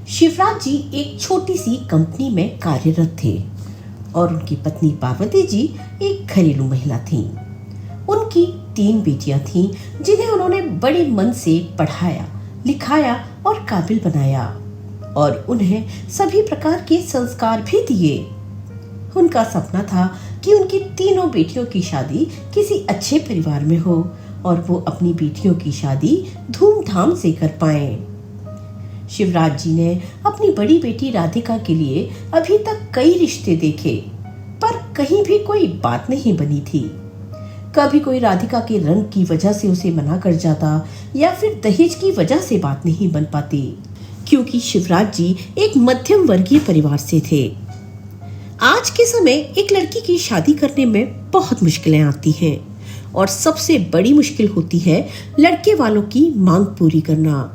शिवराज जी एक छोटी सी कंपनी में कार्यरत थे और उनकी पत्नी पार्वती जी एक घरेलू महिला थीं। उनकी 3 बेटियां थीं जिन्हें उन्होंने बड़े मन से पढ़ाया, लिखाया और काबिल बनाया और उन्हें सभी प्रकार के संस्कार भी दिए। उनका सपना था कि उनकी तीनों बेटियों की शादी किसी अच्छे परिवार में हो और वो अपनी बेटियों की शादी धूमधाम से कर पाएं। शिवराज जी ने अपनी बड़ी बेटी राधिका के लिए अभी तक कई रिश्ते देखे, पर कहीं भी कोई बात नहीं बनी थी। कभी कोई राधिका के रंग की वजह से उसे मना कर जाता या फिर दहेज की वजह से बात नहीं बन पाती, क्योंकि शिवराज जी एक मध्यम वर्गीय परिवार से थे। आज के समय एक लड़की की शादी करने में बहुत मुश्किलें आती हैं और सबसे बड़ी मुश्किल होती है लड़के वालों की मांग पूरी करना,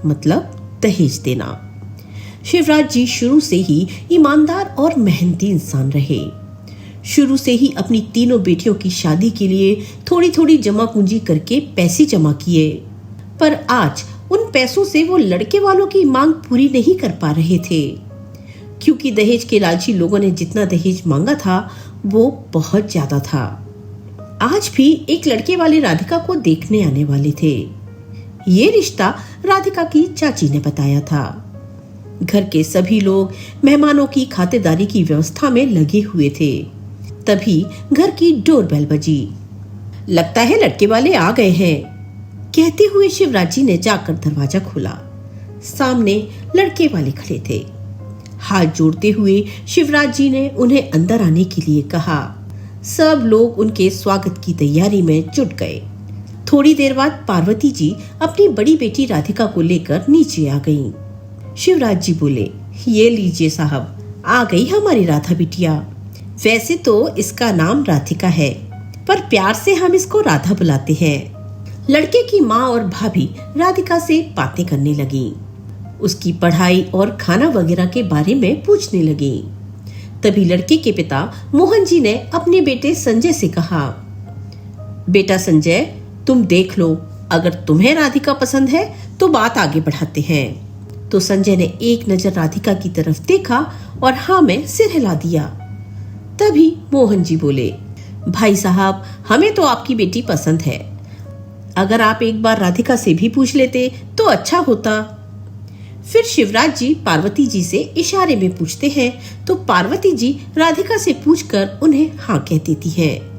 मतलब दहेज देना। शिवराज जी शुरू से ही ईमानदार और मेहनती इंसान रहे। शुरू से ही अपनी तीनों बेटियों की शादी के लिए थोड़ी थोड़ी जमा पूंजी करके पैसे जमा किए, पर आज उन पैसों से वो लड़के वालों की मांग पूरी नहीं कर पा रहे थे, क्योंकि दहेज के लालची लोगों ने जितना दहेज मांगा था वो बहुत ज्यादा था। आज भी एक लड़के वाले राधिका को देखने आने वाले थे। ये रिश्ता राधिका की चाची ने बताया था। घर के सभी लोग मेहमानों की खातिरदारी की व्यवस्था में लगे हुए थे। तभी घर की डोरबेल बजी। लगता है लड़के वाले आ गए हैं, कहते हुए शिवराज जी ने जाकर दरवाजा खोला। सामने लड़के वाले खड़े थे। हाथ जोड़ते हुए शिवराज जी ने उन्हें अंदर आने के लिए कहा। सब लोग उनके स्वागत की तैयारी में जुट गए। थोड़ी देर बाद पार्वती जी अपनी बड़ी बेटी राधिका को लेकर नीचे आ गईं। शिवराज जी बोले, ये लीजिए साहब, आ गई हमारी राधा बिटिया। वैसे तो इसका नाम राधिका है, पर प्यार से हम इसको राधा बुलाते हैं। लड़के की माँ और भाभी राधिका से बातें करने लगी। उसकी पढ़ाई और खाना वगैरह के बारे में पूछने लगी। तभी लड़के के पिता मोहन जी ने अपने बेटे संजय से कहा, बेटा संजय, तुम देख लो, अगर तुम्हें राधिका पसंद है तो बात आगे बढ़ाते हैं। तो संजय ने एक नजर राधिका की तरफ देखा और हाँ में सिर हिला दिया। तभी मोहन जी बोले, भाई साहब, हमें तो आपकी बेटी पसंद है। अगर आप एक बार राधिका से भी पूछ लेते तो अच्छा होता। फिर शिवराज जी पार्वती जी से इशारे में पूछते हैं तो पार्वती जी राधिका से पूछकर उन्हें हाँ कह देती है।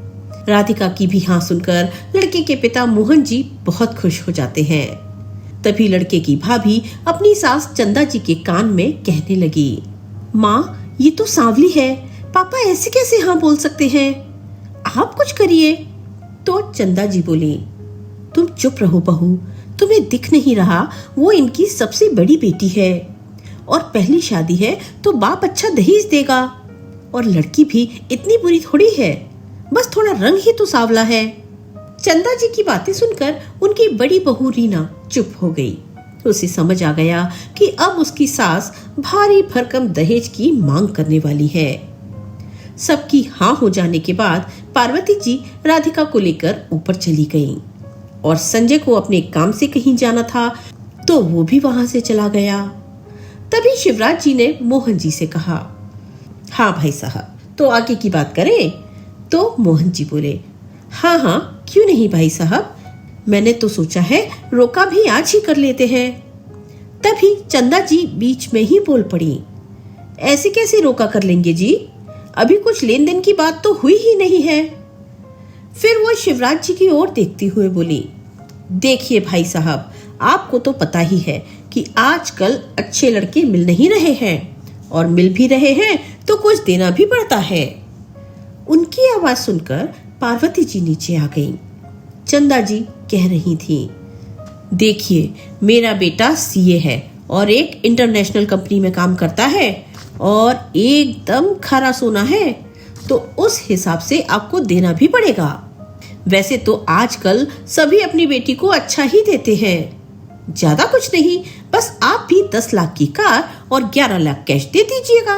राधिका की भी हाँ सुनकर लड़के के पिता मोहन जी बहुत खुश हो जाते हैं। तभी लड़के की भाभी अपनी सास चंदा जी के कान में कहने लगी, माँ, ये तो सांवली है, पापा ऐसे कैसे हाँ बोल सकते हैं? आप कुछ करिए। तो चंदा जी बोली, तुम चुप रहो बहू, तुम्हें दिख नहीं रहा वो इनकी सबसे बड़ी बेटी है और पहली शादी है तो बाप अच्छा दहेज देगा, और लड़की भी इतनी बुरी थोड़ी है, बस थोड़ा रंग ही तो सांवला है। चंदा जी की बातें सुनकर उनकी बड़ी बहू रीना चुप हो गई। उसे समझ आ गया कि अब उसकी सास भारी भरकम दहेज की मांग करने वाली है। सबकी हाँ हो जाने के बाद पार्वती जी राधिका को लेकर ऊपर चली गईं और संजय को अपने काम से कहीं जाना था तो वो भी वहां से चला गया। तभी शिवराज जी ने मोहन जी से कहा, हाँ भाई साहब, तो आगे की बात करें? तो मोहन जी बोले, हाँ हाँ, क्यों नहीं भाई साहब, मैंने तो सोचा है रोका भी आज ही कर लेते हैं। तभी चंदा जी बीच में ही बोल पड़ी, ऐसे कैसे रोका कर लेंगे जी, अभी कुछ लेन देन की बात तो हुई ही नहीं है। फिर वो शिवराज जी की ओर देखते हुए बोली, देखिए भाई साहब, आपको तो पता ही है कि आजकल अच्छे लड़के मिल नहीं रहे हैं, और मिल भी रहे हैं तो कुछ देना भी पड़ता है। उनकी आवाज सुनकर पार्वती जी नीचे आ गईं। चंदा जी कह रही थी, देखिए, मेरा बेटा सीए है और एक इंटरनेशनल कंपनी में काम करता है और एकदम खरा सोना है, तो उस हिसाब से आपको देना भी पड़ेगा। वैसे तो आजकल सभी अपनी बेटी को अच्छा ही देते हैं, ज्यादा कुछ नहीं, बस आप भी 10 लाख की कार और 11 लाख कैश दे दीजिएगा।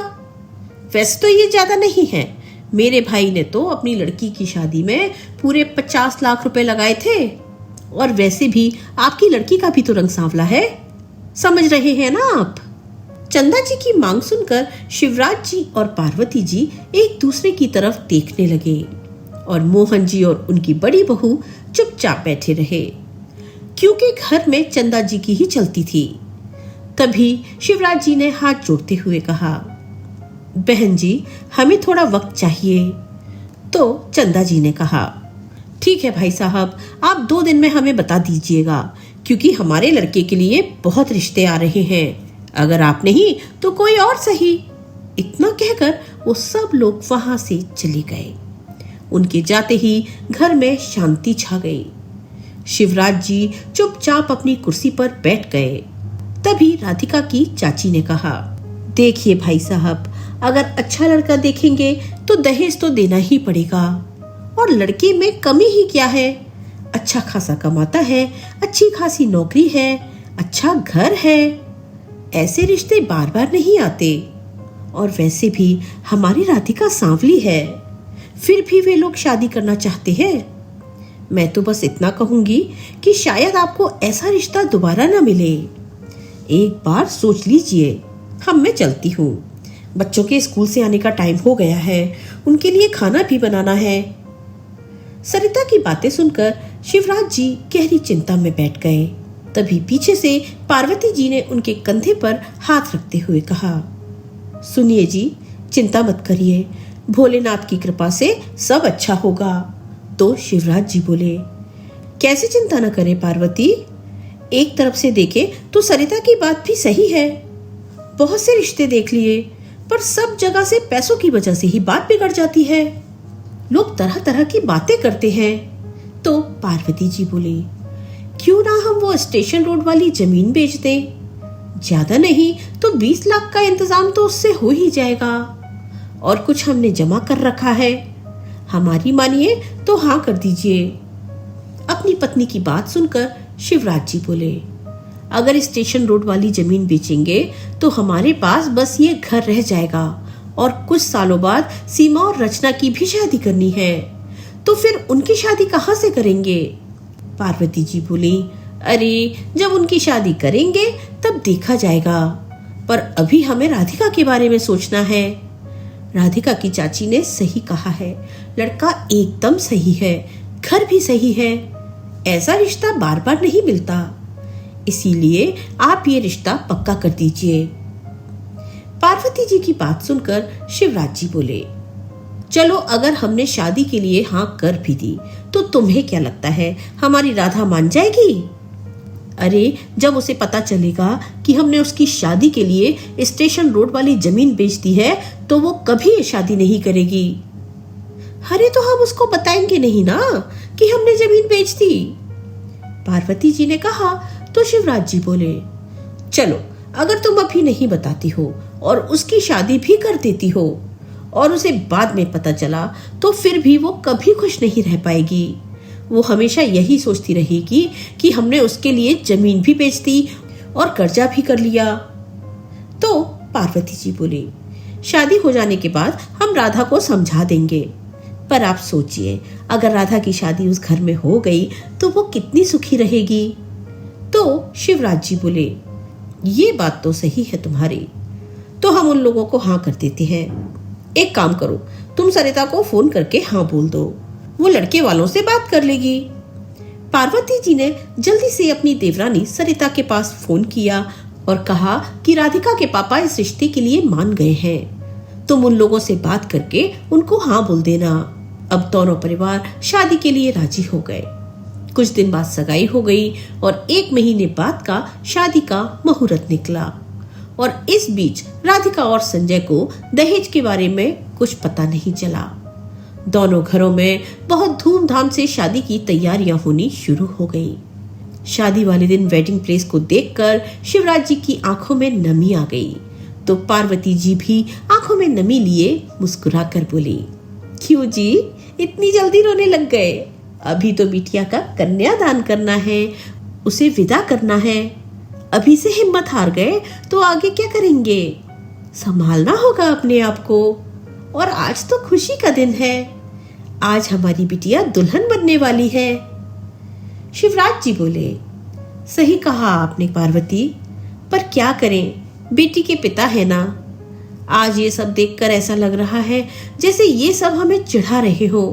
वैसे तो ये ज्यादा नहीं है, मेरे भाई ने तो अपनी लड़की की शादी में पूरे 50 लाख रुपए लगाए थे, और वैसे भी आपकी लड़की का भी तो रंग सांवला है, समझ रहे हैं ना आप? चंदा जी की मांग सुनकर शिवराज जी और पार्वती जी एक दूसरे की तरफ देखने लगे और मोहन जी और उनकी बड़ी बहू चुपचाप बैठे रहे, क्योंकि घर में चंदा जी की ही चलती थी। तभी शिवराज जी ने हाथ जोड़ते हुए कहा, बहन जी, हमें थोड़ा वक्त चाहिए। तो चंदा जी ने कहा, ठीक है भाई साहब, आप 2 दिन में हमें बता दीजिएगा, क्योंकि हमारे लड़के के लिए बहुत रिश्ते आ रहे हैं। अगर आप नहीं तो कोई और सही। इतना कहकर वो सब लोग वहां से चले गए। उनके जाते ही घर में शांति छा गई। शिवराज जी चुपचाप अपनी कुर्सी पर बैठ गए। तभी राधिका की चाची ने कहा, देखिए भाई साहब, अगर अच्छा लड़का देखेंगे तो दहेज तो देना ही पड़ेगा, और लड़के में कमी ही क्या है। अच्छा खासा कमाता है, अच्छी खासी नौकरी है, अच्छा घर है। ऐसे रिश्ते बार बार नहीं आते। और वैसे भी हमारी राधिका सांवली है, फिर भी वे लोग शादी करना चाहते हैं। मैं तो बस इतना कहूंगी कि शायद आपको ऐसा रिश्ता दोबारा ना मिले। एक बार सोच लीजिए। हम मैं चलती हूँ, बच्चों के स्कूल से आने का टाइम हो गया है, उनके लिए खाना भी बनाना है। सरिता की बातें सुनकर शिवराज जी गहरी चिंता में बैठ गए। तभी पीछे से पार्वती जी ने उनके कंधे पर हाथ रखते हुए कहा, सुनिए जी, चिंता मत करिए, भोलेनाथ की कृपा से सब अच्छा होगा। तो शिवराज जी बोले, कैसे चिंता न करे पार्वती, एक तरफ से देखे तो सरिता की बात भी सही है। बहुत से रिश्ते देख लिए, पर सब जगह से पैसों की वजह से ही बात बिगड़ जाती है। लोग तरह तरह की बातें करते हैं। तो पार्वती जी बोली, क्यों ना हम वो स्टेशन रोड वाली जमीन बेच दें? ज्यादा नहीं तो 20 लाख का इंतजाम तो उससे हो ही जाएगा। और कुछ हमने जमा कर रखा है, हमारी मानिए तो हाँ कर दीजिए। अपनी पत्नी की बात सुनकर शिवराज जी बोले, अगर स्टेशन रोड वाली जमीन बेचेंगे तो हमारे पास बस ये घर रह जाएगा, और कुछ सालों बाद सीमा और रचना की भी शादी करनी है, तो फिर उनकी शादी कहाँ से करेंगे? पार्वती जी बोली, अरे जब उनकी शादी करेंगे तब देखा जाएगा, पर अभी हमें राधिका के बारे में सोचना है। राधिका की चाची ने सही कहा है, लड़का एकदम सही है, घर भी सही है, ऐसा रिश्ता बार बार नहीं मिलता, इसीलिए आप ये रिश्ता पक्का कर दीजिए। पार्वती जी की बात सुनकर शिवराज जी बोले, चलो अगर हमने शादी के लिए हाँ कर भी दी तो तुम्हें क्या लगता है हमारी राधा मान जाएगी? अरे जब उसे पता चलेगा कि हमने उसकी शादी के लिए स्टेशन रोड वाली जमीन बेच दी है तो वो कभी शादी नहीं करेगी। अरे तो हम उसको बताएंगे नहीं ना कि हमने जमीन बेच दी। पार्वती जी ने कहा तो शिवराज जी बोले, चलो अगर तुम अभी नहीं बताती हो और उसकी शादी भी कर देती हो और उसे बाद में पता चला तो फिर भी वो कभी खुश नहीं रह पाएगी। वो हमेशा यही सोचती रहेगी कि हमने उसके लिए जमीन भी बेच दी और कर्जा भी कर लिया। तो पार्वती जी बोली, शादी हो जाने के बाद हम राधा को समझा देंगे, पर आप सोचिए अगर राधा की शादी उस घर में हो गई तो वो कितनी सुखी रहेगी। तो शिवराज जी बोले, ये बात तो सही है तुम्हारी, तो हम उन लोगों को हाँ कर देते हैं। एक काम करो, तुम सरिता को फोन करके हाँ बोल दो, वो लड़के वालों से बात कर लेगी। पार्वती जी ने जल्दी से अपनी देवरानी सरिता के पास फोन किया और कहा कि राधिका के पापा इस रिश्ते के लिए मान गए हैं, तुम उन लोगों से बात करके उनको हाँ बोल देना। अब दोनों परिवार शादी के लिए राजी हो गए। कुछ दिन बाद सगाई हो गई और 1 महीने बाद का शादी का मुहूर्त निकला। और इस बीच राधिका और संजय को दहेज के बारे में कुछ पता नहीं चला। दोनों घरों में बहुत धूमधाम से शादी की तैयारियां होनी शुरू हो गई। शादी वाले दिन वेडिंग प्लेस को देखकर शिवराज जी की आंखों में नमी आ गई, तो पार्वती जी भी आंखों में नमी लिए मुस्कुराकर बोली, क्यों जी इतनी जल्दी रोने लग गए? अभी तो बिटिया का कन्यादान करना है, उसे विदा करना है। अभी से हिम्मत हार गए तो आगे क्या करेंगे? संभालना होगा अपने आप को। और आज तो खुशी का दिन है, आज हमारी बिटिया दुल्हन बनने वाली है। शिवराज जी बोले, सही कहा आपने पार्वती, पर क्या करें, बेटी के पिता है ना। आज ये सब देखकर ऐसा लग रहा है जैसे ये सब हमें चिढ़ा रहे हो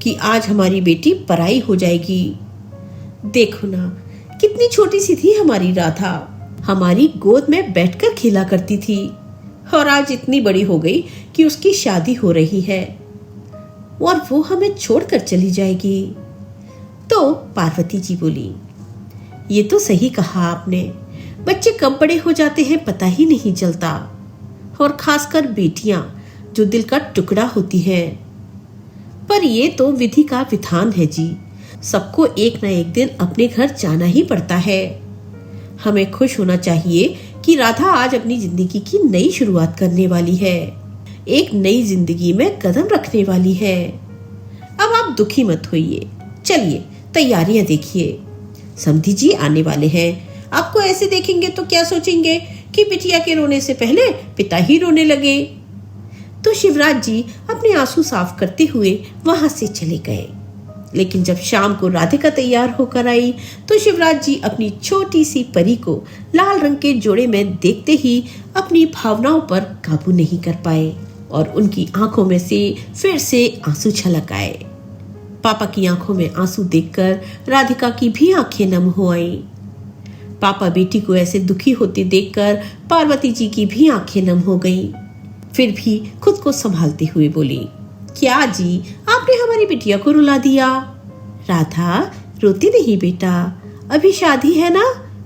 कि आज हमारी बेटी पराई हो जाएगी। देखो ना, कितनी छोटी सी थी हमारी राधा, हमारी गोद में बैठकर खेला करती थी और आज इतनी बड़ी हो गई कि उसकी शादी हो रही है और वो हमें छोड़कर चली जाएगी। तो पार्वती जी बोली, ये तो सही कहा आपने, बच्चे कब बड़े हो जाते हैं पता ही नहीं चलता, और खासकर बेटियां जो दिल का टुकड़ा होती हैं। पर ये तो विधि का विधान है जी, सबको एक ना एक दिन अपने घर जाना ही पड़ता है। हमें खुश होना चाहिए कि राधा आज अपनी जिंदगी की नई शुरुआत करने वाली है, एक नई जिंदगी में कदम रखने वाली है। अब आप दुखी मत होइए, चलिए तैयारियां देखिए, समधी जी आने वाले हैं। आपको ऐसे देखेंगे तो क्या सोचेंगे कि बिटिया के रोने से पहले पिता ही रोने लगे। तो शिवराज जी अपने आंसू साफ करते हुए वहां से चले गए। लेकिन जब शाम को राधिका तैयार होकर आई तो शिवराज जी अपनी छोटी सी परी को लाल रंग के जोड़े में देखते ही अपनी भावनाओं पर काबू नहीं कर पाए और उनकी आंखों में से फिर से आंसू छलक आए। पापा की आंखों में आंसू देखकर राधिका की भी आंखें नम हो आईं। पापा बेटी को ऐसे दुखी होते देखकर पार्वती जी की भी आंखें नम हो गईं। फिर भी खुद को संभालते हुए बोली, क्या जी, आपने हमारी बिटिया को रुला दिया। राधा, रोती नहीं बेटा, अभी शादी है ना,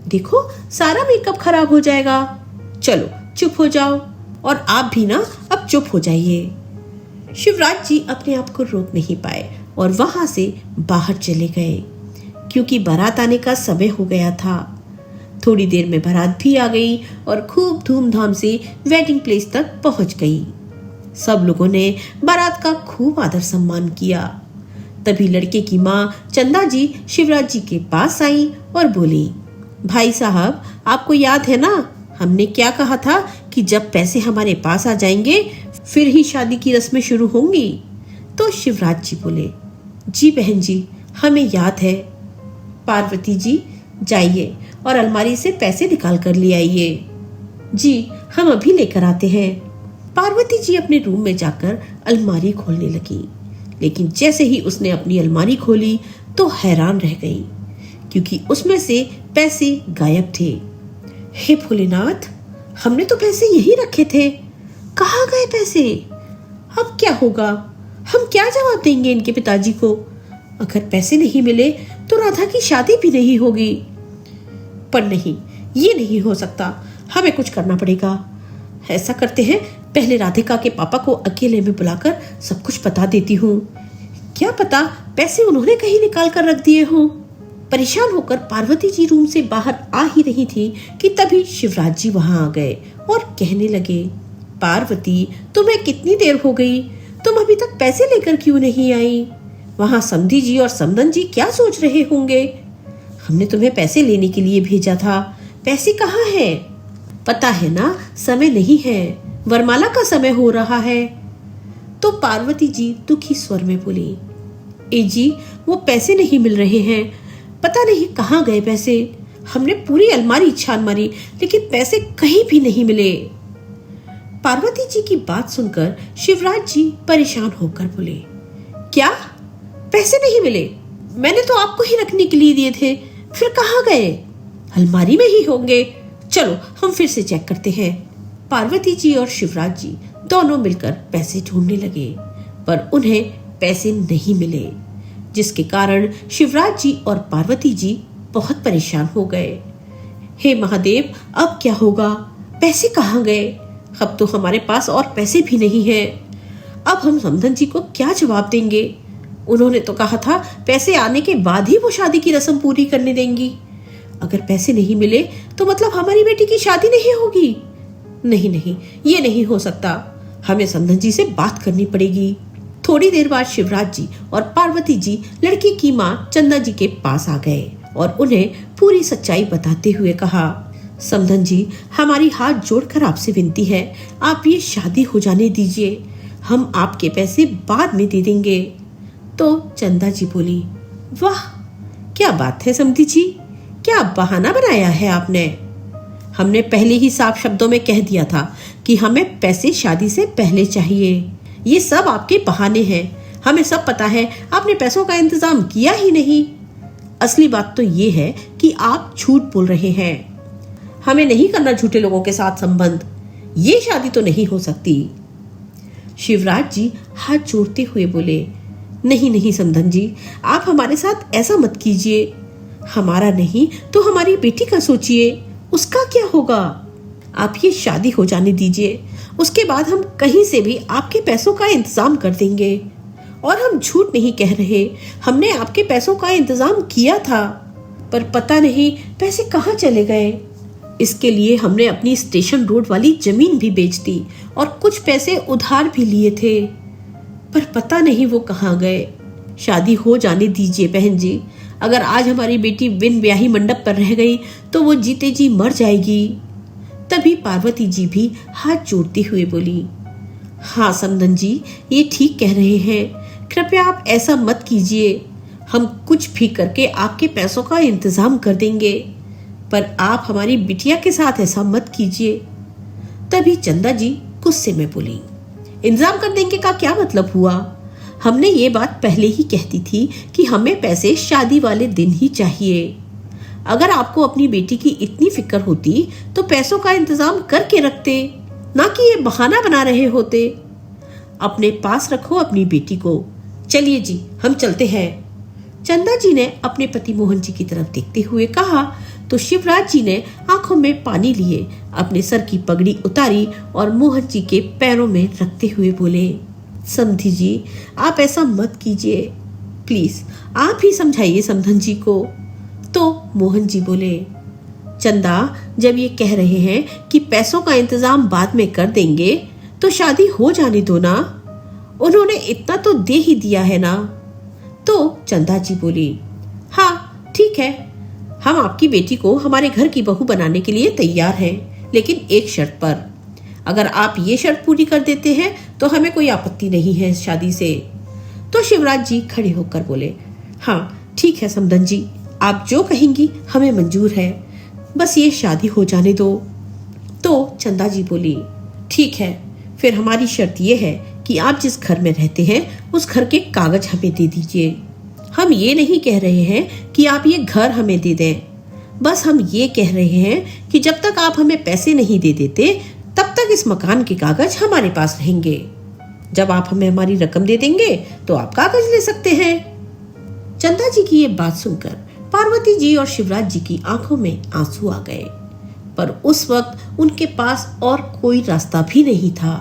देखो सारा मेकअप खराब हो जाएगा। चलो चुप हो जाओ, और आप भी ना अब चुप हो जाइए। शिवराज जी अपने आप को रोक नहीं पाए और वहां से बाहर चले गए, क्योंकि बारात आने का समय हो गया था। थोड़ी देर में बारात भी आ गई और खूब धूमधाम से वेडिंग प्लेस तक पहुंच गई। सब लोगों ने बारात का खूब आदर सम्मान किया। तभी लड़के की माँ चंदा जी शिवराज जी के पास आई और बोली, भाई साहब, आपको याद है ना, हमने क्या कहा था कि जब पैसे हमारे पास आ जाएंगे फिर ही शादी की रस्में शुरू होंगी। तो शिवराज जी बोले, जी बहन जी, हमें याद है। पार्वती जी, जाइए और अलमारी से पैसे निकाल कर ले आइए। जी, हम अभी लेकर आते हैं। पार्वती जी अपने रूम में जाकर अलमारी खोलने लगी, लेकिन जैसे ही उसने अपनी अलमारी खोली तो हैरान रह गई, क्योंकि उसमें से पैसे गायब थे। हे भोलेनाथ, हमने तो पैसे यही रखे थे, कहाँ गए पैसे? अब क्या होगा? हम क्या जवाब देंगे इनके पिताजी को? अगर पैसे नहीं मिले तो राधा की शादी भी नहीं होगी। पर नहीं, ये नहीं हो सकता, हमें कुछ करना पड़ेगा। ऐसा करते हैं, पहले राधिका के पापा को अकेले में बुलाकर सब कुछ बता देती हूँ। क्या पता पैसे उन्होंने कहीं निकाल कर रख दिए हों। परेशान होकर पार्वती जी रूम से बाहर आ ही रही थी कि तभी शिवराज जी वहां आ गए और कहने लगे, पार्वती, तुम्हें कितनी देर हो गई? तुम अभी तक पैसे लेकर क्यों नहीं आई? वहां समधी जी और समदन जी क्या सोच रहे होंगे? हमने तुम्हें पैसे लेने के लिए भेजा था, पैसे कहाँ है? पता है ना, समय नहीं है, वरमाला का समय हो रहा है। तो पार्वती जी दुखी स्वर में बोली, ए जी, वो पैसे नहीं मिल रहे हैं, पता नहीं कहाँ गए पैसे। हमने पूरी अलमारी छान मारी लेकिन पैसे कहीं भी नहीं मिले। पार्वती जी की बात सुनकर शिवराज जी परेशान होकर बोले, क्या पैसे नहीं मिले? मैंने तो आपको ही रखने के लिए दिए थे, फिर कहाँ गए? अलमारी में ही होंगे, चलो हम फिर से चेक करते हैं। पार्वती जी और शिवराज जी दोनों मिलकर पैसे ढूंढने लगे, पर उन्हें पैसे नहीं मिले, जिसके कारण शिवराज जी और पार्वती जी बहुत परेशान हो गए। हे महादेव, अब क्या होगा? पैसे कहाँ गए? अब तो हमारे पास और पैसे भी नहीं हैं। अब हम समधन जी को क्या जवाब देंगे? उन्होंने तो कहा था पैसे आने के बाद ही वो शादी की रस्म पूरी करने देंगी। अगर पैसे नहीं मिले तो मतलब हमारी बेटी की शादी नहीं होगी। नहीं नहीं, ये नहीं हो सकता, हमें समधन जी से बात करनी पड़ेगी। थोड़ी देर बाद शिवराज जी और पार्वती जी लड़की की माँ चंदा जी के पास आ गए और उन्हें पूरी सच्चाई बताते हुए कहा, समधन जी, हमारी हाथ जोड़कर आपसे विनती है, आप ये शादी हो जाने दीजिए, हम आपके पैसे बाद में दे देंगे। तो चंदा जी बोली, वाह क्या बात है समधी जी, क्या बहाना बनाया है आपने? हमने पहले ही साफ शब्दों में कह दिया था कि हमें पैसे शादी से पहले चाहिए। ये सब आपके बहाने हैं। हमें सब पता है आपने पैसों का इंतजाम किया ही नहीं। असली बात तो ये है कि आप झूठ बोल रहे हैं। हमें नहीं करना झूठे लोगों के साथ संबंध। ये शादी तो नहीं हो सकती। शिवराज जी हाथ जोड़ते हुए बोले, नहीं नहीं समधन जी, आप हमारे साथ ऐसा मत कीजिए। हमारा नहीं तो हमारी बेटी का सोचिए, उसका क्या होगा। आप ये शादी हो जाने दीजिए, उसके बाद हम कहीं से भी आपके पैसों का इंतजाम कर देंगे। और हम झूठ नहीं कह रहे, हमने आपके पैसों का इंतजाम किया था, पर पता नहीं पैसे कहाँ चले गए। इसके लिए हमने अपनी स्टेशन रोड वाली जमीन भी बेच दी और कुछ पैसे उधार भी लिए थे, पर पता नहीं वो कहाँ गए। शादी हो जाने दीजिए बहन जी। अगर आज हमारी बेटी बिन ब्याही मंडप पर रह गई तो वो जीते जी मर जाएगी। तभी पार्वती जी भी हाथ जोड़ती हुए बोली, हाँ समधन जी, ये ठीक कह रहे हैं। कृपया आप ऐसा मत कीजिए। हम कुछ भी करके आपके पैसों का इंतजाम कर देंगे, पर आप हमारी बिटिया के साथ ऐसा मत कीजिए। तभी चंदा जी गुस्से में बोली, इंतजाम कर देंगे का क्या मतलब हुआ? हमने ये बात पहले ही कहती थी कि हमें पैसे शादी वाले दिन ही चाहिए। अगर आपको अपनी बेटी की इतनी फिक्र होती तो पैसों का इंतजाम करके रखते, ना कि ये बहाना बना रहे होते। अपने पास रखो अपनी बेटी को। चलिए जी, हम चलते हैं। चंदा जी ने अपने पति मोहन जी की तरफ देखते हुए कहा तो शिवराज जी ने आंखों में पानी लिए अपने सर की पगड़ी उतारी और मोहन जी के पैरों में रखते हुए बोले, समधी जी, आप ऐसा मत कीजिए, प्लीज आप ही समझाइए समधन जी को। तो मोहन जी बोले, चंदा, जब ये कह रहे हैं कि पैसों का इंतजाम बाद में कर देंगे तो शादी हो जाने दो ना। उन्होंने इतना तो दे ही दिया है ना। तो चंदा जी बोली, हाँ ठीक है, हम आपकी बेटी को हमारे घर की बहू बनाने के लिए तैयार हैं, लेकिन एक शर्त पर। अगर आप ये शर्त पूरी कर देते हैं तो हमें कोई आपत्ति नहीं है इस शादी से। तो शिवराज जी खड़े होकर बोले, हाँ ठीक है समधन जी, आप जो कहेंगी हमें मंजूर है, बस ये शादी हो जाने दो। तो चंदा जी बोली, ठीक है, फिर हमारी शर्त यह है कि आप जिस घर में रहते हैं उस घर के कागज हमें दे दीजिए। हम ये नहीं कह रहे हैं कि आप ये घर हमें दे दें, बस हम ये कह रहे हैं कि जब तक आप हमें पैसे नहीं दे देते तब तक इस मकान के कागज हमारे पास रहेंगे। जब आप हमें हमारी रकम दे देंगे तो आप कागज ले सकते हैं। चंदा जी की ये बात सुनकर पार्वती जी और शिवराज जी की आंखों में आंसू आ गए, पर उस वक्त उनके पास और कोई रास्ता भी नहीं था,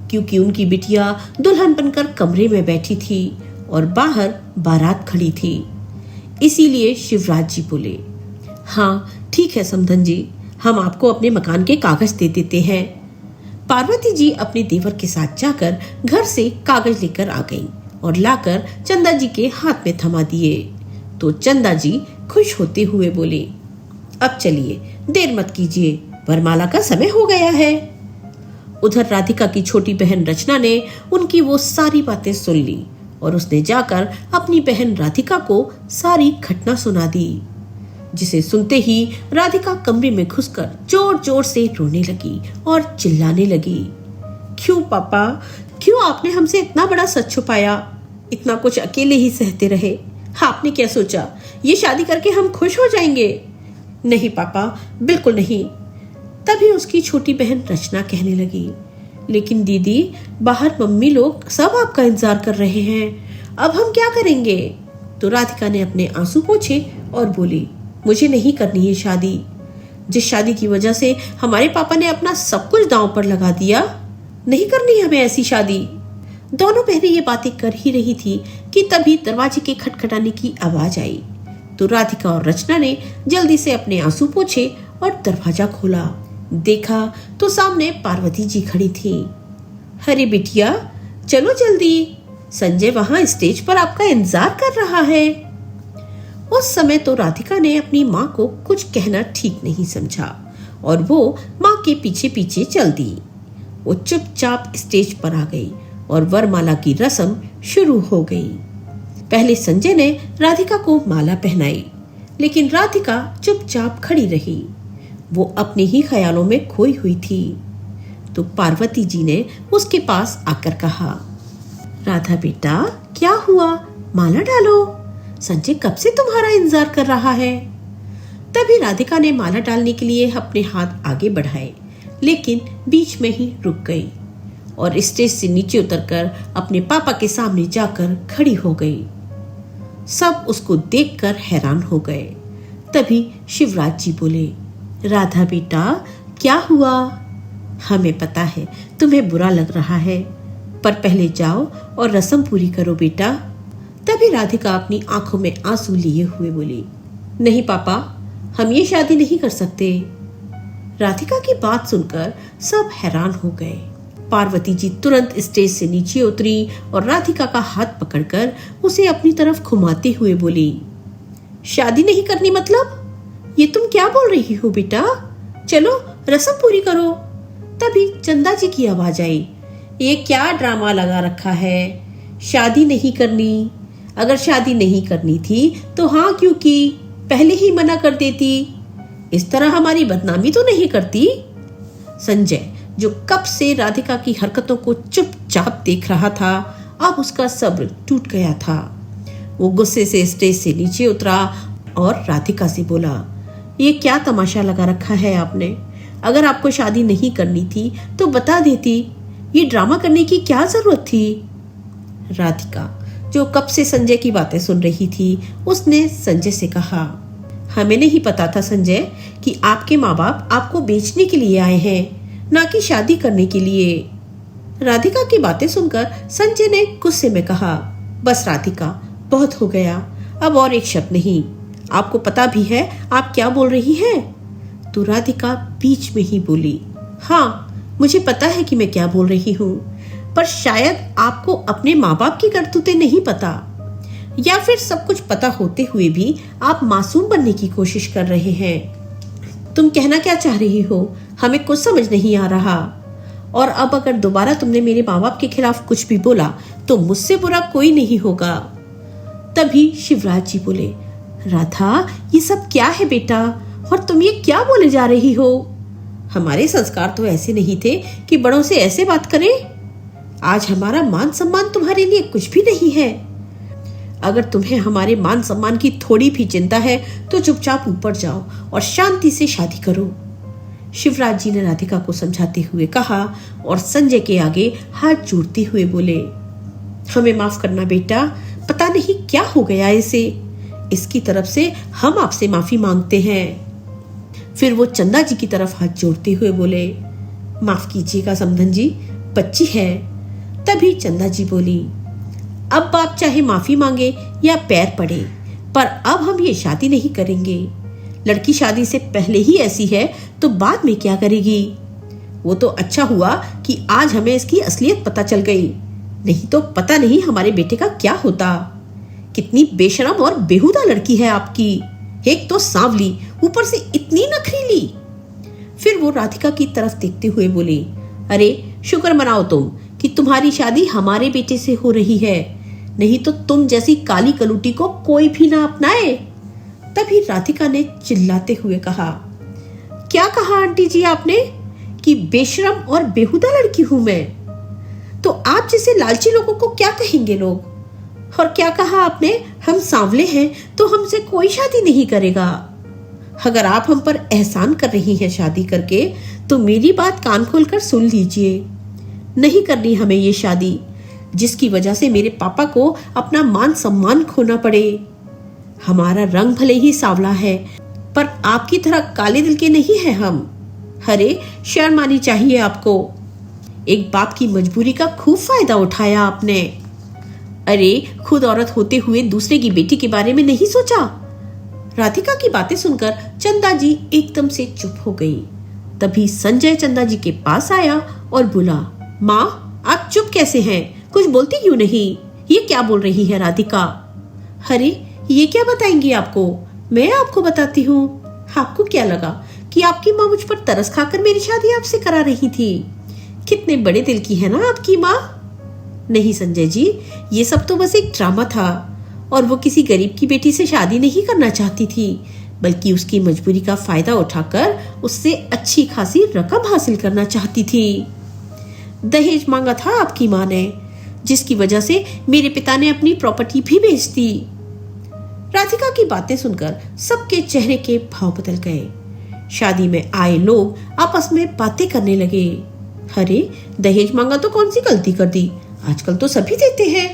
क्योंकि उनकी बिटिया दुल्हन बनकर कमरे में बैठी थी और बाहर बारात खड़ी थी। इसीलिए शिवराज जी बोले, हाँ ठीक है समधन जी, हम आपको अपने मकान के कागज दे देते हैं। पार्वती जी अपने देवर के साथ जाकर घर से कागज लेकर आ गईं और लाकर चंदा जी के हाथ में थमा दिए। तो चंदा जी खुश होते हुए बोले, अब चलिए, देर मत कीजिए, वरमाला का समय हो गया है। उधर राधिका की छोटी बहन रचना ने उनकी वो सारी बातें सुन ली और उसने जाकर अपनी बहन राधिका को सारी घटना सुना दी, जिसे सुनते ही राधिका कमरे में घुसकर जोर जोर से रोने लगी और चिल्लाने लगी, क्यों पापा, क्यों आपने हमसे इतना बड़ा सच छुपाया? इतना कुछ अकेले ही सहते रहे। आपने क्या सोचा ये शादी करके हम खुश हो जाएंगे? नहीं पापा, बिल्कुल नहीं। तभी उसकी छोटी बहन रचना कहने लगी, लेकिन दीदी, बाहर मम्मी लोग सब आपका इंतजार कर रहे हैं, अब हम क्या करेंगे? तो राधिका ने अपने आंसू पोंछे और बोली, मुझे नहीं करनी ये शादी। जिस शादी की वजह से हमारे पापा ने अपना सब कुछ दांव पर लगा दिया, नहीं करनी हमें ऐसी शादी। दोनों बहनें ये बातें कर ही रही थी कि तभी दरवाजे के खटखटाने की आवाज आई। तो राधिका और रचना ने जल्दी से अपने आंसू पोंछे और दरवाजा खोला। देखा तो सामने पार्वती जी खड़ी थी। अरे बिटिया, चलो जल्दी, संजय वहां स्टेज पर आपका इंतजार कर रहा है। उस समय तो राधिका ने अपनी माँ को कुछ कहना ठीक नहीं समझा और वो माँ के पीछे पीछे चल दी। वो चुपचाप स्टेज पर आ गई और वरमाला की रस्म शुरू हो गई। पहले संजय ने राधिका को माला पहनाई, लेकिन राधिका चुपचाप खड़ी रही। वो अपने ही ख्यालों में खोई हुई थी। तो पार्वती जी ने उसके पास आकर कहा, राधा बेटा क्या हुआ, माला डालो, संजय कब से तुम्हारा इंतजार कर रहा है। तभी राधिका ने माला डालने के लिए अपने हाथ आगे बढ़ाए, लेकिन बीच में ही रुक गई और स्टेज से नीचे उतरकर अपने पापा के सामने जाकर खड़ी हो गई। सब उसको देखकर हैरान हो गए। तभी शिवराज जी बोले, राधा बेटा क्या हुआ, हमें पता है तुम्हें बुरा लग रहा है, पर पहले जाओ और रस्म पूरी करो बेटा। तभी राधिका अपनी आंखों में आंसू लिए हुए बोली, नहीं पापा, हम ये शादी नहीं कर सकते। राधिका की बात सुनकर सब हैरान हो गए। पार्वती जी तुरंत स्टेज से नीचे उतरी और राधिका का हाथ पकड़कर उसे अपनी तरफ घुमाते हुए बोली, शादी नहीं करनी मतलब, ये तुम क्या बोल रही हो बेटा, चलो रस्म पूरी करो। तभी चंदा जी की आवाज आई, ये क्या ड्रामा लगा रखा है, शादी नहीं करनी, अगर शादी नहीं करनी थी तो हाँ क्यों की, पहले ही मना कर देती, इस तरह हमारी बदनामी तो नहीं करती। संजय जो कब से राधिका की हरकतों को चुपचाप देख रहा था, अब उसका सब्र टूट गया था। वो गुस्से से स्टेज से नीचे उतरा और राधिका से बोला, ये क्या तमाशा लगा रखा है आपने, अगर आपको शादी नहीं करनी थी तो बता देती, ये ड्रामा करने की क्या जरूरत थी। राधिका जो कब से संजय की बातें सुन रही थी, उसने संजय से कहा, हमें नहीं पता था संजय कि आपके माँ बाप आपको बेचने के लिए आए हैं, ना कि शादी करने के लिए। राधिका की बातें सुनकर संजय ने गुस्से में कहा, बस राधिका बहुत हो गया, अब और एक शब्द नहीं, आपको पता भी है आप क्या बोल रही हैं। तो राधिका बीच में ही बोली, हाँ मुझे पता है कि मैं क्या बोल रही हूँ, पर शायद आपको अपने माँ बाप की करतूतें नहीं पता, या फिर सब कुछ पता होते हुए भी आप मासूम बनने की कोशिश कर रहे हैं। तुम कहना क्या चाह रही हो, हमें कुछ समझ नहीं आ रहा, और अब अगर दोबारा तुमने मेरे माँ बाप के खिलाफ कुछ भी बोला तो मुझसे बुरा कोई नहीं होगा। तभी शिवराज जी बोले, राधा ये सब क्या है बेटा, और तुम ये क्या बोले जा रही हो, हमारे संस्कार तो ऐसे नहीं थे कि बड़ों से ऐसे बात करें। आज हमारा मान सम्मान तुम्हारे लिए कुछ भी नहीं है, अगर तुम्हें हमारे मान सम्मान की थोड़ी भी चिंता है तो चुपचाप ऊपर जाओ और शांति से शादी करो। शिवराज जी ने राधिका को समझाते हुए कहा और संजय के आगे हाथ जोड़ते हुए बोले, हमें माफ करना बेटा, पता नहीं क्या हो गया इसे, इसकी तरफ से हम आपसे माफी मांगते हैं। फिर वो चंदा जी की तरफ हाथ जोड़ते हुए बोले, माफ कीजिएगा समधन जी, बच्ची है। तभी चंदा जी बोली, अब बाप चाहे माफी मांगे या पैर पड़े, पर अब हम ये शादी नहीं करेंगे। लड़की शादी से पहले ही ऐसी है तो बाद में क्या करेगी। वो तो अच्छा हुआ कि आज हमें इसकी असलियत पता चल गई, नहीं तो पता नहीं हमारे बेटे का क्या होता। कितनी बेशरम और बेहुदा लड़की है आपकी, एक तो सांवली, ऊपर से इतनी नखरीली। फिर वो राधिका की तरफ देखते हुए बोली, अरे शुक्र मनाओ तुम कि तुम्हारी शादी हमारे बेटे से हो रही है, नहीं तो तुम जैसी काली कलूटी को कोई भी ना अपनाए। तभी राधिका ने चिल्लाते हुए कहा, क्या कहा आंटी जी आपने कि बेशरम और बेहुदा लड़की हूं मैं, तो आप जैसे लालची लोगों को क्या कहेंगे लोग। और क्या कहा आपने, हम सांवले हैं तो हमसे कोई शादी नहीं करेगा। अगर आप हम पर एहसान कर रही हैं शादी करके, तो मेरी बात कान खोलकर सुन लीजिए, नहीं करनी हमें ये शादी जिसकी वजह से मेरे पापा को अपना मान सम्मान खोना पड़े। हमारा रंग भले ही सांवला है, पर आपकी तरह काले दिल के नहीं है हम। अरे शर्म आनी चाहिए आपको, एक बाप की मजबूरी का खूब फायदा उठाया आपने। अरे खुद औरत होते हुए दूसरे की बेटी के बारे में नहीं सोचा। राधिका की बातें सुनकर चंदा जी एकदम से चुप हो गई। तभी संजय चंदा जी के पास आया और बोला, माँ आप चुप कैसे हैं, कुछ बोलती क्यों नहीं, ये क्या बोल रही है राधिका। अरे ये क्या बताएंगी आपको, मैं आपको बताती हूँ। आपको क्या लगा कि आपकी माँ मुझ पर तरस खाकर मेरी शादी आपसे करा रही थी। कितने बड़े दिल की है ना आपकी माँ। नहीं संजय जी, ये सब तो बस एक ड्रामा था, और वो किसी गरीब की बेटी से शादी नहीं करना चाहती थी। बल्कि उसकी मजबूरी का फायदा उठाकर उससे अच्छी खासी रकम हासिल करना चाहती थी। दहेज मांगा था आपकी माँ ने, जिसकी वजह से मेरे पिता ने अपनी प्रॉपर्टी भी बेच दी। राधिका की बातें सुनकर सबके चेहरे के भाव बदल गए। शादी में आए लोग आपस में बातें करने लगे। अरे दहेज मांगा तो कौन सी गलती कर दी, आजकल तो सभी देते हैं,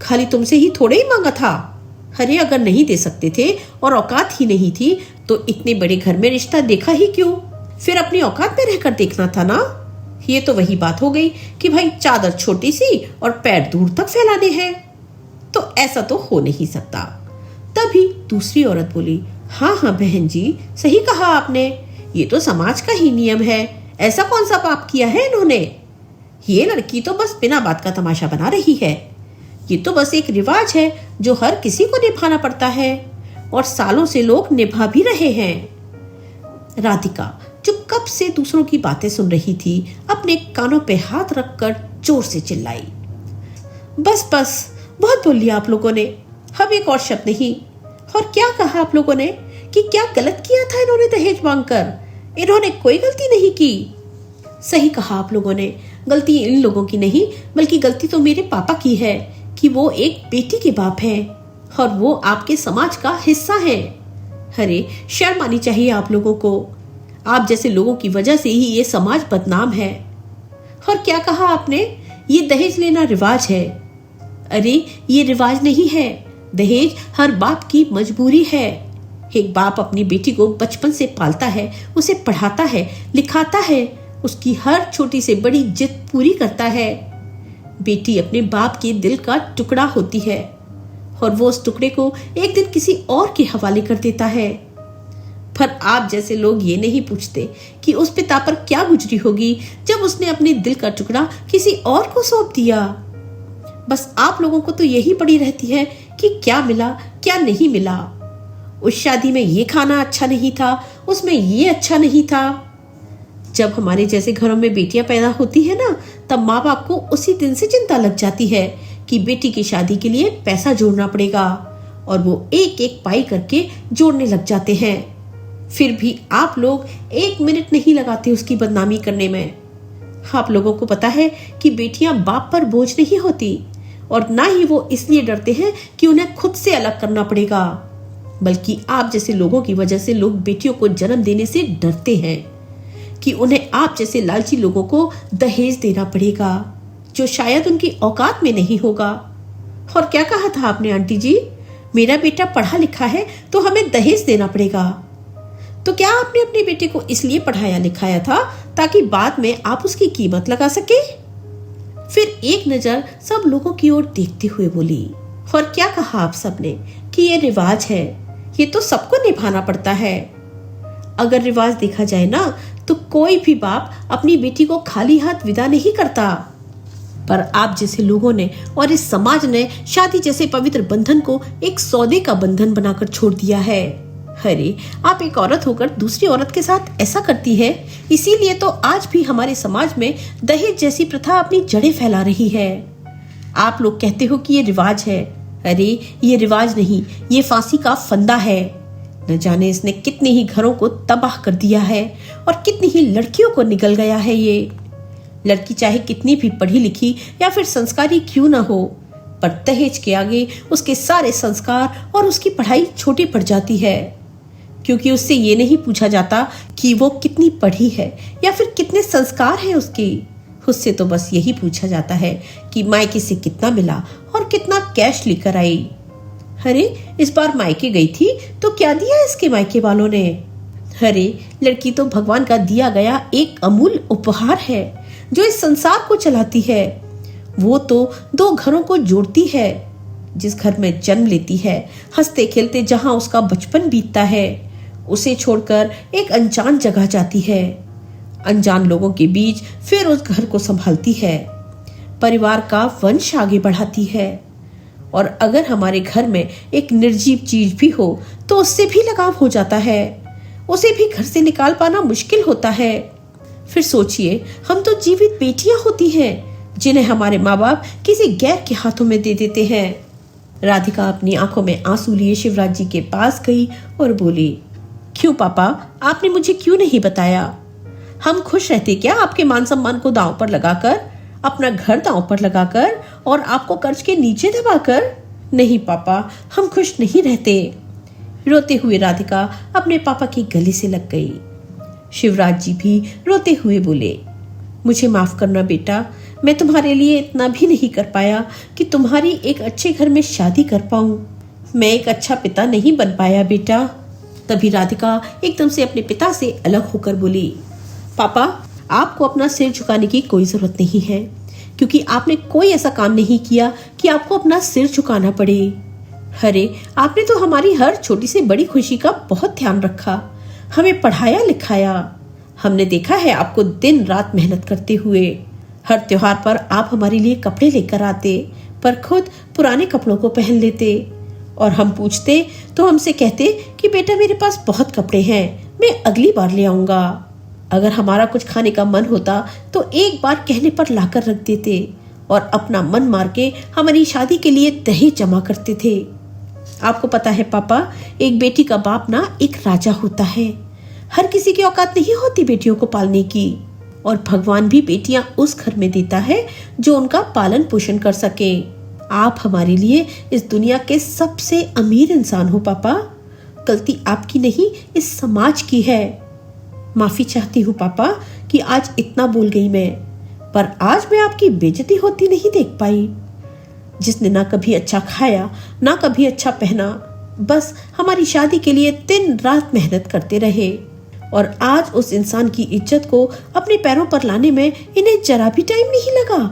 खाली तुमसे ही थोड़े ही मांगा था। अरे अगर नहीं दे सकते थे और औकात ही नहीं थी तो इतने बड़े घर में रिश्ता देखा ही क्यों, फिर अपनी औकात में रहकर देखना था ना। ये तो वही बात हो गई कि भाई चादर छोटी सी और पैर दूर तक फैलाने हैं, तो ऐसा तो हो नहीं सकता। तभी दूसरी औरत बोली, हाँ हाँ बहन जी, सही कहा आपने, ये तो समाज का ही नियम है, ऐसा कौन सा पाप किया है इन्होंने। ये लड़की तो बस बिना बात का तमाशा बना रही है, ये तो बस एक रिवाज है जो हर किसी को निभाना पड़ता है और सालों से लोग निभा भी रहे हैं। राधिका जो कब से दूसरों की बातें सुन रही थी, अपने कानों पे हाथ रखकर जोर से चिल्लाई, बस बस बहुत बोल लिया आप लोगों ने, अब एक और शब्द नहीं। और क्या कहा आप लोगों ने कि क्या गलत किया था इन्होंने दहेज मांगकर? इन्होंने कोई गलती नहीं की। सही कहा आप लोगों ने, गलती इन लोगों की नहीं बल्कि गलती तो मेरे पापा की है कि वो एक बेटी के बाप हैं और वो आपके समाज का हिस्सा है। अरे शर्म आनी चाहिए आप लोगों को, आप जैसे लोगों की वजह से ही ये समाज बदनाम है। और क्या कहा आपने, ये दहेज लेना रिवाज है? अरे ये रिवाज नहीं है, दहेज हर बाप की मजबूरी है। एक बाप अपनी बेटी को बचपन से पालता है, उसे पढ़ाता है, लिखाता है, उसकी हर छोटी से बड़ी जिद पूरी करता है। बेटी अपने बाप के दिल का टुकड़ा होती है और वो उस टुकड़े को एक दिन किसी और के हवाले कर देता है। पर आप जैसे लोग ये नहीं पूछते कि उस पिता पर क्या गुजरी होगी जब उसने अपने दिल का टुकड़ा किसी और को सौंप दिया। बस आप लोगों को तो यही पड़ी रहती है कि क्या मिला क्या नहीं मिला। उस शादी में ये खाना अच्छा नहीं था, उसमें ये अच्छा नहीं था। जब हमारे जैसे घरों में बेटियां पैदा होती है ना, तब माँ बाप को उसी दिन से चिंता लग जाती है कि बेटी की शादी के लिए पैसा जोड़ना पड़ेगा और वो एक एक पाई करके जोड़ने लग जाते हैं। फिर भी आप लोग एक मिनट नहीं लगाते उसकी बदनामी करने में। आप लोगों को पता है कि बेटियां बाप पर बोझ नहीं होती और ना ही वो इसलिए डरते हैं कि उन्हें खुद से अलग करना पड़ेगा, बल्कि आप जैसे लोगों की वजह से लोग बेटियों को जन्म देने से डरते हैं कि उन्हें आप जैसे लालची लोगों को दहेज देना पड़ेगा जो शायद उनकी औकात में नहीं होगा। और क्या कहा था आपने आंटी जी, मेरा बेटा पढ़ा लिखा है तो हमें दहेज देना पड़ेगा। तो क्या आपने अपने बेटे को इसलिए पढ़ाया लिखाया था ताकि बाद में आप उसकी कीमत लगा सके? फिर एक नजर सब लोगों की ओर देखते हुए बोली, और क्या कहा आप सबने कि ये रिवाज है, ये तो सबको निभाना पड़ता है। अगर रिवाज देखा जाए ना तो कोई भी बाप अपनी बेटी को खाली हाथ विदा नहीं करता, पर आप जैसे लोगों ने और इस समाज ने शादी जैसे पवित्र बंधन को एक सौदे का बंधन बनाकर छोड़ दिया है। अरे आप एक औरत होकर दूसरी औरत के साथ ऐसा करती है, इसीलिए तो आज भी हमारे समाज में दहेज जैसी प्रथा अपनी जड़ें फैला रही है। आप लोग कहते हो कि ये रिवाज है, अरे ये रिवाज नहीं, ये फांसी का फंदा है। न जाने इसने कितने ही घरों को तबाह कर दिया है और कितनी ही लड़कियों को निगल गया है। ये लड़की चाहे कितनी भी पढ़ी लिखी या फिर संस्कारी क्यों ना हो, पर दहेज के आगे उसके सारे संस्कार और उसकी पढ़ाई छोटी पड़ जाती है, क्योंकि उससे ये नहीं पूछा जाता कि वो कितनी पढ़ी है या फिर कितने संस्कार हैं उसके। उससे तो बस यही पूछा जाता है कि मायके से कितना मिला और कितना कैश लेकर आई। अरे इस बार मायके गई थी तो क्या दिया इसके मायके वालों ने? अरे लड़की तो भगवान का दिया गया एक अमूल्य उपहार है जो इस संसार को चलाती है। वो तो दो घरों को जोड़ती है। जिस घर में जन्म लेती है, हंसते खेलते जहां उसका बचपन बीतता है, उसे छोड़कर एक अनजान जगह जाती है, अनजान लोगों के बीच फिर उस घर को संभालती है, परिवार का वंश आगे बढ़ाती है। और अगर हमारे घर में एक निर्जीव चीज भी हो तो उससे भी लगाव हो जाता है, उसे भी घर से निकाल पाना मुश्किल होता है। फिर सोचिए, हम तो जीवित बेटियां होती हैं जिन्हें हमारे माँ बाप किसी गैर के हाथों में दे देते हैं। राधिका अपनी आंखों में आंसू लिए शिवराज जी के पास गई और बोली, क्यों पापा, आपने मुझे क्यों नहीं बताया? हम खुश रहते क्या आपके मान सम्मान को दांव पर लगाकर, अपना घर दांव पर लगाकर और आपको कर्ज के नीचे दबाकर? नहीं पापा, हम खुश नहीं रहते। रोते हुए राधिका अपने पापा के गले से लग गई। शिवराज जी भी रोते हुए बोले, मुझे माफ करना बेटा, मैं तुम्हारे लिए इतना भी नहीं कर पाया कि तुम्हारी एक अच्छे घर में शादी कर पाऊं। मैं एक अच्छा पिता नहीं बन पाया बेटा। तभी राधिका एकदम से अपने पिता से अलग होकर बोली, पापा, आपको अपना सिर झुकाने की कोई जरूरत नहीं है, क्योंकि आपने कोई ऐसा काम नहीं किया कि आपको अपना सिर झुकाना पड़े। अरे, आपने तो हमारी हर छोटी से बड़ी खुशी का बहुत ध्यान रखा, हमें पढ़ाया लिखाया। हमने देखा है आपको दिन रात मेहनत करते हुए। हर त्योहार पर आप हमारे लिए कपड़े लेकर आते, पर खुद पुराने कपड़ों को पहन लेते, और हम पूछते तो हमसे कहते कि बेटा मेरे पास बहुत कपड़े हैं, मैं अगली बार ले आऊंगा। अगर हमारा कुछ खाने का मन होता तो एक बार कहने पर लाकर रख देते, और अपना मन मार के हमारी शादी के लिए दहेज जमा करते थे। आपको पता है पापा, एक बेटी का बाप ना एक राजा होता है। हर किसी की औकात नहीं होती बेटियों को पालने की, और भगवान भी बेटियां उस घर में देता है जो उनका पालन पोषण कर सके। आप हमारे लिए इस दुनिया के सबसे अमीर इंसान हो पापा। गलती आपकी नहीं, इस समाज की है। माफी चाहती हूँ पापा कि आज इतना बोल गई मैं, पर आज मैं आपकी बेइज्जती होती नहीं देख पाई। जिसने ना कभी अच्छा खाया ना कभी अच्छा पहना, बस हमारी शादी के लिए दिन रात मेहनत करते रहे, और आज उस इंसान की इज्जत को अपने पैरों पर लाने में इन्हें जरा भी टाइम नहीं लगा।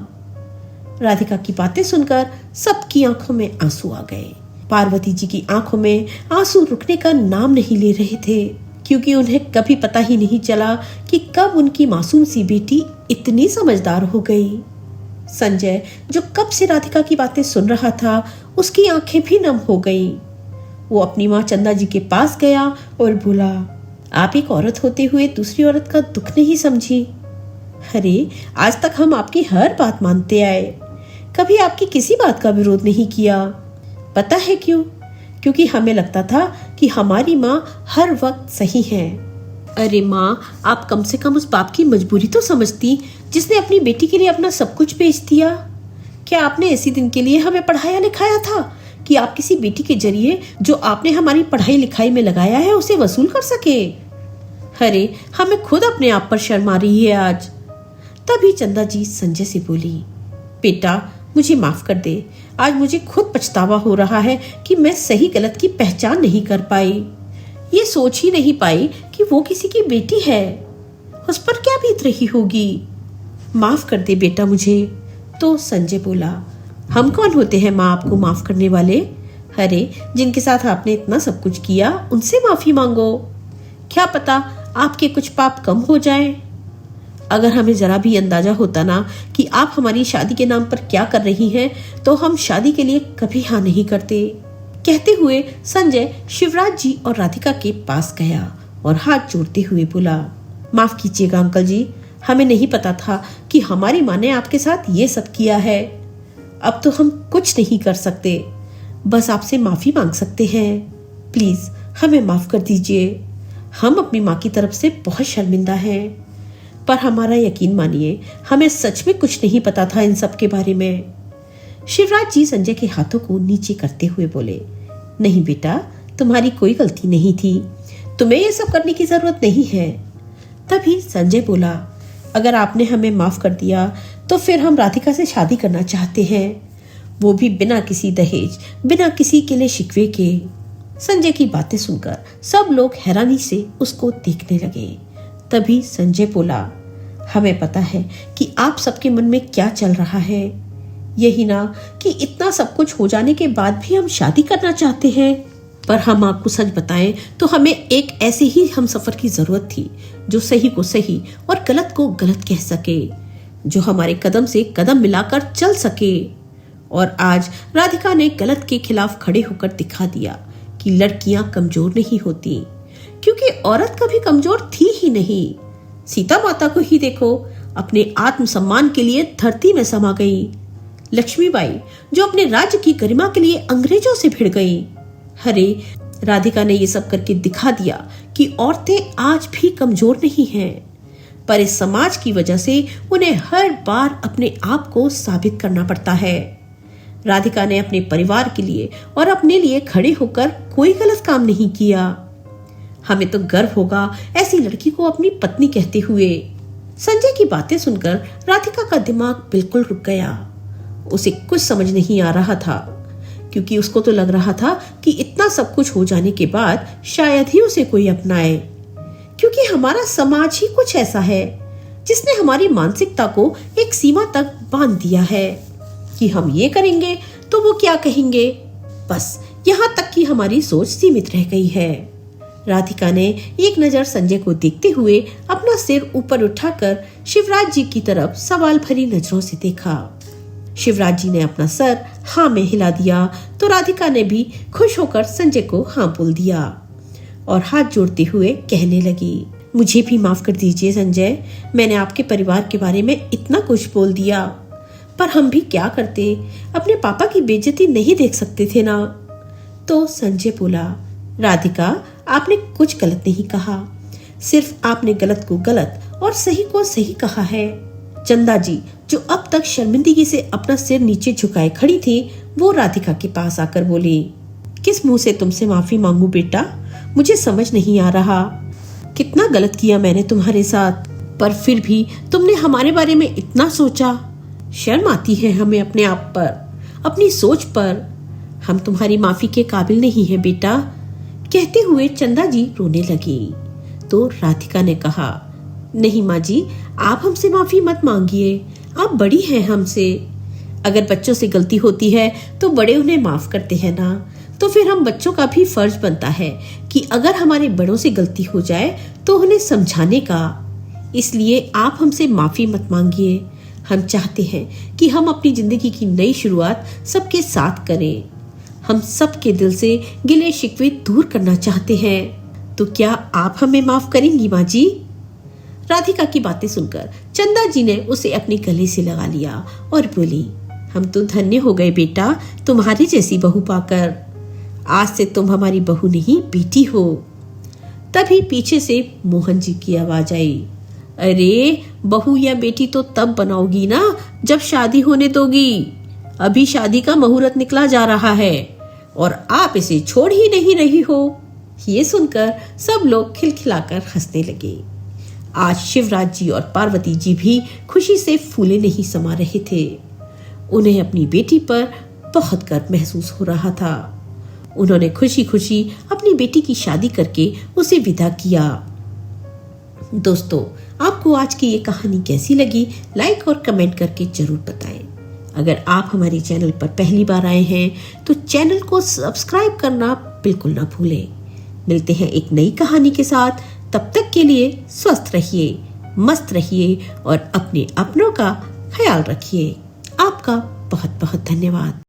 राधिका की बातें सुनकर सबकी आंखों में आंसू आ गए। पार्वती जी की आंखों में आंसू रुकने का नाम नहीं ले रहे थे, क्योंकि उन्हें कभी पता ही नहीं चला कि कब उनकी मासूम सी बेटी इतनी समझदार हो गई। संजय, जो कब से राधिका की बातें सुन रहा था, उसकी आंखें भी नम हो गईं। वो अपनी माँ चंदा जी के पास गया और बोला, आप एक औरत होते हुए दूसरी औरत का दुख नहीं समझी। अरे, आज तक हम आपकी हर बात मानते आए, कभी आपकी किसी बात का विरोध नहीं किया। पता है क्यों? क्योंकि हमें लगता था कि हमारी माँ हर वक्त सही है। अरे माँ, आप कम से कम उस बाप की मजबूरी तो समझती जिसने अपनी बेटी के लिए अपना सब कुछ बेच दिया। क्या आपने ऐसी दिन के लिए हमें पढ़ाया लिखाया था कि आप किसी बेटी के जरिए जो आपने हमारी पढ़ाई लिखाई में लगाया है उसे वसूल कर सके? अरे, हमें खुद अपने आप पर शर्म आ रही है आज। तभी चंदा जी संजय से बोली, बेटा मुझे माफ कर दे, आज मुझे खुद पछतावा हो रहा है कि मैं सही गलत की पहचान नहीं कर पाई। ये सोच ही नहीं पाई कि वो किसी की बेटी है, उस पर क्या बीत रही होगी। माफ कर दे बेटा मुझे। तो संजय बोला, हम कौन होते हैं माँ आपको माफ करने वाले? अरे, जिनके साथ आपने इतना सब कुछ किया उनसे माफी मांगो, क्या पता आपके कुछ पाप कम हो जाएं। अगर हमें जरा भी अंदाजा होता ना कि आप हमारी शादी के नाम पर क्या कर रही हैं, तो हम शादी के लिए कभी हाँ नहीं करते। कहते हुए संजय शिवराज जी और राधिका के पास गया और हाथ जोड़ते हुए बोला, माफ कीजिएगा अंकल जी, हमें नहीं पता था कि हमारी माँ ने आपके साथ ये सब किया है। अब तो हम कुछ नहीं कर सकते, बस आपसे माफी मांग सकते हैं। प्लीज हमें माफ कर दीजिए। हम अपनी माँ की तरफ से बहुत शर्मिंदा हैं, पर हमारा यकीन मानिए, हमें सच में कुछ नहीं पता था इन सब के बारे में। शिवराज जी संजय के हाथों को नीचे करते हुए बोले, नहीं बेटा, तुम्हारी कोई गलती नहीं थी, तुम्हें ये सब करने की जरूरत नहीं है। तभी संजय बोला, अगर आपने हमें माफ कर दिया तो फिर हम राधिका से शादी करना चाहते हैं, वो भी बिना किसी दहेज, बिना किसी के लिए शिकवे के। संजय की बातें सुनकर सब लोग हैरानी से उसको देखने लगे। तभी संजय बोला, हमें पता है कि आप सबके मन में क्या चल रहा है, यही ना कि इतना सब कुछ हो जाने के बाद भी हम शादी करना चाहते हैं। पर हम आपको सच बताएं तो हमें एक ऐसे ही हम सफर की जरूरत थी जो सही को सही और गलत को गलत कह सके, जो हमारे कदम से कदम मिलाकर चल सके। और आज राधिका ने गलत के खिलाफ खड़े होकर दिखा दिया कि लड़कियां कमजोर नहीं होती, क्योंकि औरत कभी कमजोर थी ही नहीं। सीता माता को ही देखो, अपने आत्मसम्मान के लिए धरती में समा गई, लक्ष्मीबाई जो अपने राज्य की गरिमा के लिए अंग्रेजों से भिड़ गई। अरे राधिका ने ये सब करके दिखा दिया कि औरतें आज भी कमजोर नहीं हैं, पर इस समाज की वजह से उन्हें हर बार अपने आप को साबित करना पड़ता है। राधिका ने अपने परिवार के लिए और अपने लिए खड़े होकर कोई गलत काम नहीं किया। हमें तो गर्व होगा ऐसी लड़की को अपनी पत्नी कहते हुए। संजय की बातें सुनकर राधिका का दिमाग बिल्कुल रुक गया। उसे कुछ समझ नहीं आ रहा था, क्योंकि उसको तो लग रहा था कि इतना सब कुछ हो जाने के बाद शायद ही उसे कोई अपनाए, क्योंकि हमारा समाज ही कुछ ऐसा है जिसने हमारी मानसिकता को एक सीमा तक बांध दिया है कि हम ये करेंगे तो वो क्या कहेंगे। बस यहाँ तक कि हमारी सोच सीमित रह गई है। राधिका ने एक नजर संजय को देखते हुए अपना सिर ऊपर उठाकर शिवराज जी की तरफ सवाल भरी नजरों से देखा। शिवराज जी ने अपना सर हाँ में हिला दिया तो राधिका ने भी खुश होकर संजय को हाँ बोल दिया और हाथ जोड़ते हुए कहने लगी, मुझे भी माफ कर दीजिए संजय, मैंने आपके परिवार के बारे में इतना कुछ बोल दिया, पर हम भी क्या करते, अपने पापा की बेइज्जती नहीं देख सकते थे ना। तो संजय बोला, राधिका आपने कुछ गलत नहीं कहा, सिर्फ आपने गलत को गलत और सही को सही कहा है। चंदा जी जो अब तक शर्मिंदगी से अपना सिर नीचे झुकाए खड़ी थी, वो राधिका के पास आकर बोली, किस मुंह से तुमसे माफी मांगू बेटा, मुझे समझ नहीं आ रहा। कितना गलत किया मैंने तुम्हारे साथ, पर फिर भी तुमने हमारे बारे में इतना सोचा। शर्म आती है हमें अपने आप पर, अपनी सोच पर। हम तुम्हारी माफी के काबिल नहीं हैं बेटा। कहते हुए चंदा जी रोने लगी। तो राधिका ने कहा, नहीं माँ जी, आप हमसे माफी मत मांगिए, आप बड़ी हैं हमसे। अगर बच्चों से गलती होती है तो बड़े उन्हें माफ करते हैं ना, तो फिर हम बच्चों का भी फर्ज बनता है कि अगर हमारे बड़ों से गलती हो जाए तो उन्हें समझाने का। इसलिए आप हमसे माफी मत मांगिए। हम चाहते हैं कि हम अपनी जिंदगी की नई शुरुआत सबके साथ करें। हम सबके दिल से गिले शिकवे दूर करना चाहते हैं। तो क्या आप हमें माफ करेंगी माँ जी? राधिका की बातें सुनकर चंदा जी ने उसे अपने गले से लगा लिया और बोली, हम तो धन्य हो गए बेटा तुम्हारी जैसी बहू पाकर। आज से तुम हमारी बहू नहीं बेटी हो। तभी पीछे से मोहन जी की आवाज आई, अरे बहू या बेटी तो तब बनाओगी ना जब शादी होने दोगी। अभी शादी का मुहूर्त निकला जा रहा है और आप इसे छोड़ ही नहीं रही हो। ये सुनकर सब लोग खिलखिलाकर हंसने लगे। आज शिवराज जी और पार्वती जी भी खुशी से फूले नहीं समा रहे थे। उन्हें अपनी बेटी पर बहुत गर्व महसूस हो रहा था। उन्होंने खुशी खुशी अपनी बेटी की शादी करके उसे विदा किया। दोस्तों, आपको आज की ये कहानी कैसी लगी, लाइक और कमेंट करके जरूर बताएं। अगर आप हमारे चैनल पर पहली बार आए हैं तो चैनल को सब्सक्राइब करना बिल्कुल ना भूलें। मिलते हैं एक नई कहानी के साथ। तब तक के लिए स्वस्थ रहिए, मस्त रहिए और अपने अपनों का ख्याल रखिए। आपका बहुत बहुत धन्यवाद।